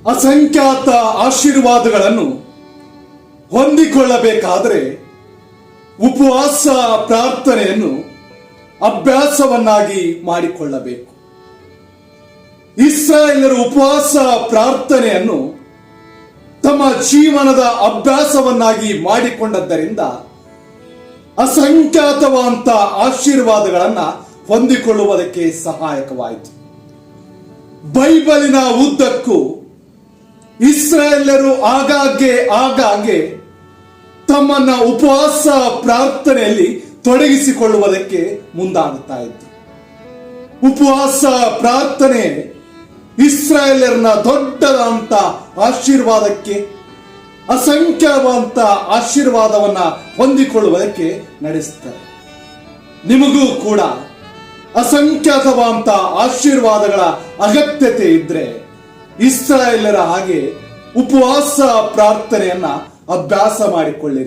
ಅಸಂಖ್ಯಾತ ಆಶೀರ್ವಾದಗಳನ್ನು ಹೊಂದಿಕೊಳ್ಳಬೇಕಾದರೆ ಉಪವಾಸ ಪ್ರಾರ್ಥನೆಯನ್ನು ಅಭ್ಯಾಸವನ್ನಾಗಿ ಮಾಡಿಕೊಳ್ಳಬೇಕು. ಇಸ್ರಾಯೇಲರು ಉಪವಾಸ ಪ್ರಾರ್ಥನೆಯನ್ನು ತಮ್ಮ ಜೀವನದ ಅಭ್ಯಾಸವನ್ನಾಗಿ ಮಾಡಿಕೊಂಡದ್ದರಿಂದ ಅಸಂಖ್ಯಾತವಾದಂತ ಆಶೀರ್ವಾದಗಳನ್ನ ಹೊಂದಿಕೊಳ್ಳುವುದಕ್ಕೆ ಸಹಾಯಕವಾಯಿತು. ಬೈಬಲಿನ ಉದ್ದಕ್ಕೂ ಇಸ್ರಾಯೇಲರು ಆಗಾಗ್ಗೆ ತಮ್ಮನ್ನ ಉಪವಾಸ ಪ್ರಾರ್ಥನೆಯಲ್ಲಿ ತೊಡಗಿಸಿಕೊಳ್ಳುವುದಕ್ಕೆ ಮುಂದಾಗುತ್ತಾ ಇದ್ರು. ಉಪವಾಸ ಪ್ರಾರ್ಥನೆ ಇಸ್ರಾಯೇಲರನ್ನ ದೊಡ್ಡದಾದಂತ ಆಶೀರ್ವಾದಕ್ಕೆ, ಅಸಂಖ್ಯವಾದಂತ ಆಶೀರ್ವಾದವನ್ನ ಹೊಂದಿಕೊಳ್ಳುವುದಕ್ಕೆ ನಡೆಸುತ್ತಾರೆ. ನಿಮಗೂ ಕೂಡ ಅಸಂಖ್ಯಾತವಾದಂತ ಆಶೀರ್ವಾದಗಳ ಅಗತ್ಯತೆ ಇದ್ರೆ ಇಸ್ರಾಯೇಲರ ಹಾಗೆ ಉಪವಾಸ ಪ್ರಾರ್ಥನೆಯನ್ನ ಅಭ್ಯಾಸ ಮಾಡಿಕೊಳ್ಳಿರಿ.